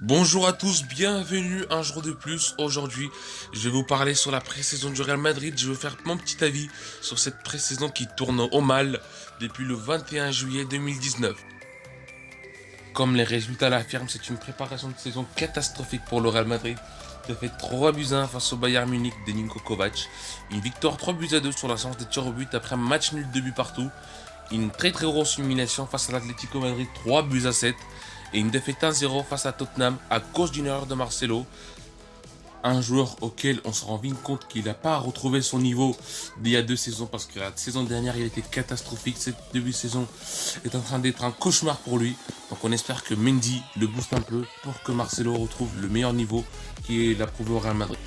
Bonjour à tous, bienvenue un jour de plus. Aujourd'hui, je vais vous parler sur la pré-saison du Real Madrid. Je vais faire mon petit avis sur cette pré-saison qui tourne au mal depuis le 21 juillet 2019. Comme les résultats l'affirment, c'est une préparation de saison catastrophique pour le Real Madrid. De fait 3 buts à 1 face au Bayern Munich de Niko Kovac. Une victoire 3 buts à 2 sur la séance des tirs au but après un match nul de buts partout. Une très grosse humiliation face à l'Atlético Madrid 3 buts à 7. Et une défaite 1-0 face à Tottenham à cause d'une erreur de Marcelo. Un joueur auquel on se rend vite compte qu'il n'a pas retrouvé son niveau d'il y a 2 saisons, parce que la saison dernière il était catastrophique. Cette début de saison est en train d'être un cauchemar pour lui. Donc on espère que Mendy le booste un peu pour que Marcelo retrouve le meilleur niveau qu'il a prouvé au Real Madrid.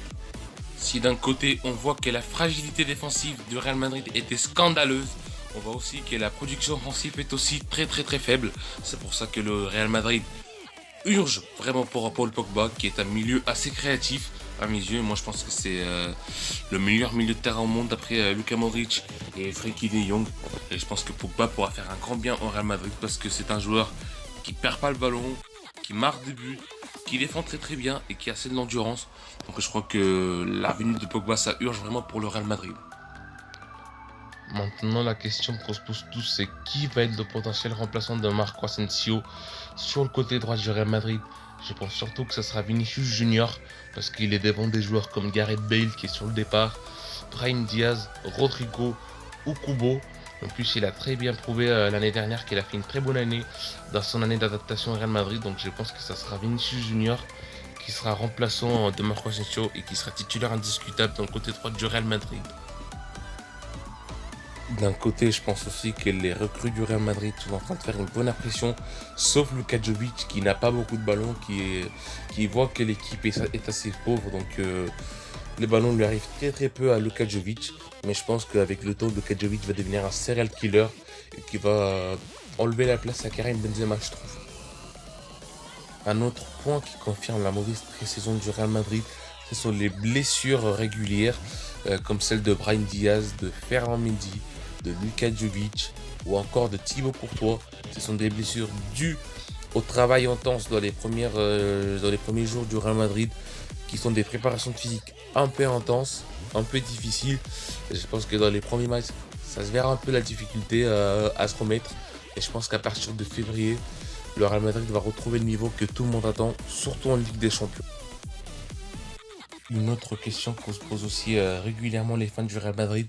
Si d'un côté on voit que la fragilité défensive du Real Madrid était scandaleuse, on voit aussi que la production offensive est aussi très faible. C'est pour ça que le Real Madrid urge vraiment pour Paul Pogba, qui est un milieu assez créatif à mes yeux. Moi je pense que c'est le meilleur milieu de terrain au monde après Luka Modric et Frenkie de Jong. Et je pense que Pogba pourra faire un grand bien au Real Madrid parce que c'est un joueur qui perd pas le ballon, qui marque des buts, qui défend très bien et qui a assez de l'endurance. Donc je crois que la venue de Pogba ça urge vraiment pour le Real Madrid. Maintenant, la question qu'on se pose tous, c'est qui va être le potentiel remplaçant de Marco Asensio sur le côté droit du Real Madrid. Je pense surtout que ce sera Vinicius Junior, parce qu'il est devant des joueurs comme Gareth Bale qui est sur le départ, Brahim Diaz, Rodrigo ou Kubo. En plus, il a très bien prouvé l'année dernière qu'il a fait une très bonne année dans son année d'adaptation au Real Madrid. Donc je pense que ce sera Vinicius Junior qui sera remplaçant de Marco Asensio et qui sera titulaire indiscutable dans le côté droit du Real Madrid. D'un côté, je pense aussi que les recrues du Real Madrid sont en train de faire une bonne impression, sauf Luka Jovic qui n'a pas beaucoup de ballons, qui voit que l'équipe est assez pauvre, donc les ballons lui arrivent très peu à Luka Jovic. Mais je pense qu'avec le temps, Luka Jovic va devenir un serial killer et qui va enlever la place à Karim Benzema, je trouve. Un autre point qui confirme la mauvaise pré-saison du Real Madrid, ce sont les blessures régulières, comme celle de Brahim Diaz, de Ferland Mendy, de Luka Jovic ou encore de Thibaut Courtois. Ce sont des blessures dues au travail intense dans les premiers jours du Real Madrid, qui sont des préparations physiques un peu intenses, un peu difficiles. Et je pense que dans les premiers matchs, ça se verra un peu la difficulté à se remettre. Et je pense qu'à partir de février, le Real Madrid va retrouver le niveau que tout le monde attend, surtout en Ligue des Champions. Une autre question qu'on se pose aussi régulièrement les fans du Real Madrid,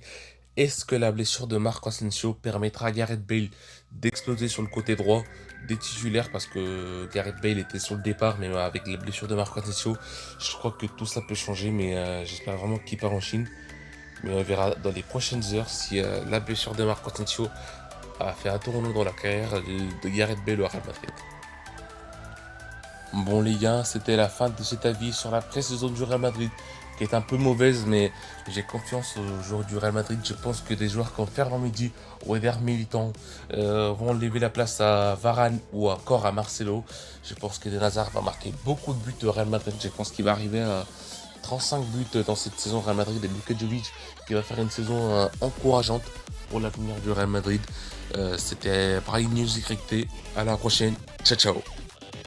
est-ce que la blessure de Marco Asensio permettra à Gareth Bale d'exploser sur le côté droit des titulaires, parce que Gareth Bale était sur le départ, mais avec la blessure de Marco Asensio, je crois que tout ça peut changer, mais j'espère vraiment qu'il part en Chine. Mais on verra dans les prochaines heures si la blessure de Marco Asensio a fait un tournant dans la carrière de Gareth Bale au Real Madrid. Bon les gars, c'était la fin de cet avis sur la pré-saison du Real Madrid, qui est un peu mauvaise, mais j'ai confiance aux joueurs du Real Madrid. Je pense que des joueurs comme Ferland Mendy ou Eder Militão vont lever la place à Varane ou encore à Marcelo. Je pense que Eden Hazard va marquer beaucoup de buts au Real Madrid. Je pense qu'il va arriver à 35 buts dans cette saison Real Madrid, et Luka Jovic qui va faire une saison encourageante pour l'avenir du Real Madrid. C'était Brahim News YT. À la prochaine. Ciao ciao.